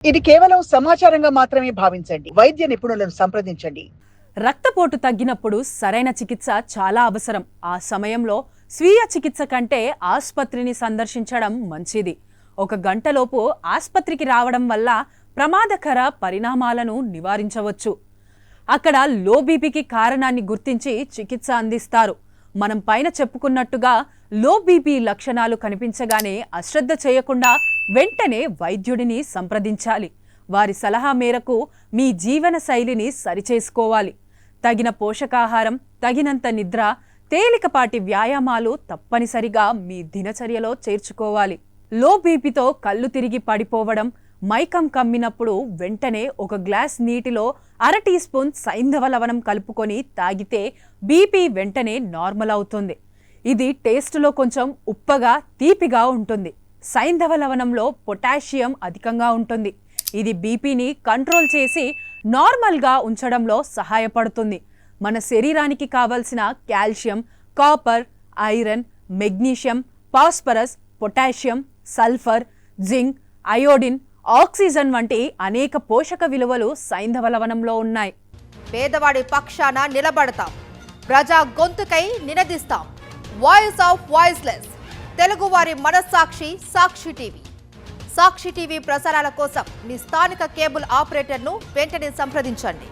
ఇది కేవలం సమాచారంగా మాత్రమే భావించండి. వైద్య నిపుణులను సంప్రదించండి. రక్తపోటు తగ్గినప్పుడు సరైన చికిత్స చాలా అవసరం. ఆ సమయంలో స్వీయ చికిత్స కంటే ఆసుపత్రిని సందర్శించడం మంచిది. 1 గంటలోపు ఆసుపత్రికి రావడం వల్ల ప్రమాదకర పరిణామాలను నివారించవచ్చు. అక్కడ లో బీపీకి కారణాన్ని గుర్తించి చికిత్స అందిస్తారు. మనం పైన చెప్పుకున్నట్టుగా లో బీపీ లక్షణాలు కనిపించగానే అశ్రద్ధ చేయకుండా వెంటనే వైద్యుడిని సంప్రదించాలి. వారి సలహా మేరకు మీ జీవన శైలిని సరిచేసుకోవాలి. తగిన పోషకాహారం, తగినంత నిద్ర, తేలికపాటి వ్యాయామాలు తప్పనిసరిగా మీ దినచర్యలో చేర్చుకోవాలి. లో బీపీతో కళ్ళు తిరిగి పడిపోవడం, మైకం కమ్మినప్పుడు వెంటనే 1 గ్లాస్ నీటిలో 1/2 టీ స్పూన్ సైంధవ లవణం కలుపుకొని తాగితే బీపీ వెంటనే నార్మల్ అవుతుంది. ఇది టేస్టులో కొంచెం ఉప్పగా, తీపిగా ఉంటుంది. సైంధవ లవణంలో పొటాషియం అధికంగా ఉంటుంది. ఇది బీపీని కంట్రోల్ చేసి నార్మల్గా ఉంచడంలో సహాయపడుతుంది. మన శరీరానికి కావలసిన calcium, copper, iron, magnesium, phosphorus, potassium, sulphur, zinc, iodine, oxygen వంటి అనేక పోషక విలువలు సైంధవ లవణంలో ఉన్నాయి. పేదవాడి పక్షాన నిలబడతాం, ప్రజా గొంతుకై నినదిస్తాం. వాయిస్ ఆఫ్ వాయిస్లెస్, తెలుగువారి మనస్సాక్షి సాక్షి టీవీ. సాక్షి టీవీ ప్రసారాల కోసం మీ స్థానిక కేబుల్ ఆపరేటర్ను వెంటనే సంప్రదించండి.